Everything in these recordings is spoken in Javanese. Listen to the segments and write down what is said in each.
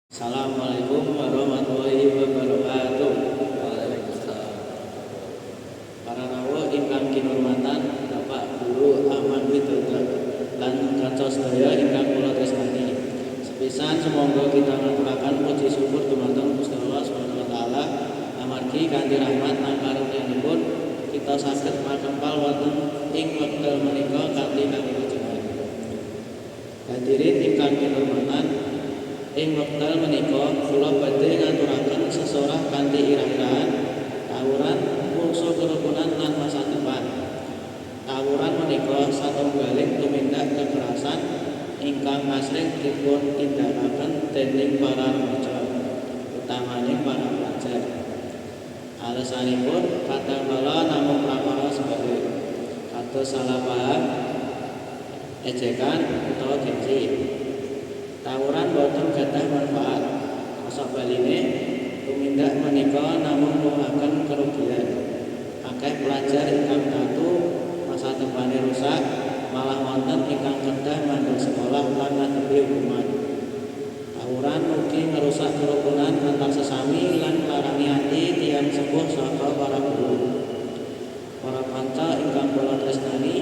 Assalamualaikum warahmatullahi wabarakatuh. Waalaikumsalam. Para rawuh ingkang kinurmatan Bapak Guru Ahmad Widodo lan kanca sedaya ingkang kula tresnani. Sepisan sumangga kita ngaturaken puji syukur dumateng Gusti Allah Subhanahu wa taala amargi kanthi rahmat lan karunianipun kita saged makempal wonten ing wekdal menika kanthi panjenengan. Hadirin ingkang kinurmatan, ing wekdal menika kula badhe ngaturaken sesorah kanthi irah-irahan tawuran mungsuh kerukunan lan masa depan. Tawuran menika satunggaling tumindak kekerasan ingkang asring dipun tindakaken dening para remaja, utamane para pelajar. Alasanipun kadangkala namung prakara sebagai kados salah paham, ejekan utawa gengsi. Tawuran boten gadhah manfaat. Sabaline tumindak menika namung nuwuhaken kerugian. Akeh pelajar ingkang tatu masa depane rusak, malah wonten ingkang kedah mandheg sekolah lan ngadepi hukuman. Tawuran ugi ngerusak kerukunan antar sesami lan nglarani ati tiyang sepuh saka para guru. Para panca ingkang kula tresnani,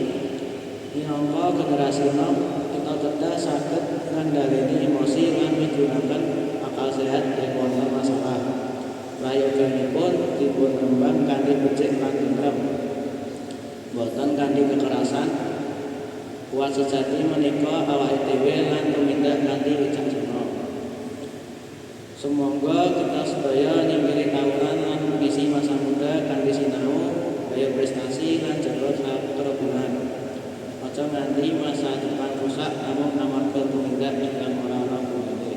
minangka generasi enom kita kedah saged ngandaleni emosi lan migunakaken akal sehat ing wonten masalah. Prayoganipun dipun rembang kanthi becik lan tentrem, boten kanthi kekerasan. Kuat sejati menika awake dhewe lan tumindak kanthi wicaksana. Sumangga kita sedaya nyinggiri tawuran lan ngisi masa muda kanthi sinau, daya prestasi lan jaga kerukunan. Aja nganti masa depan rusak namung amarga tumindak ingkang ora ana gunane.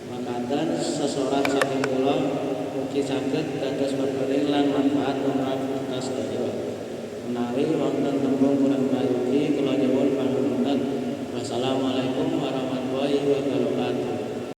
Makaten sesorah saking kula mugi saged dados perbering lan manfaat tumrap kita sedaya. Menawi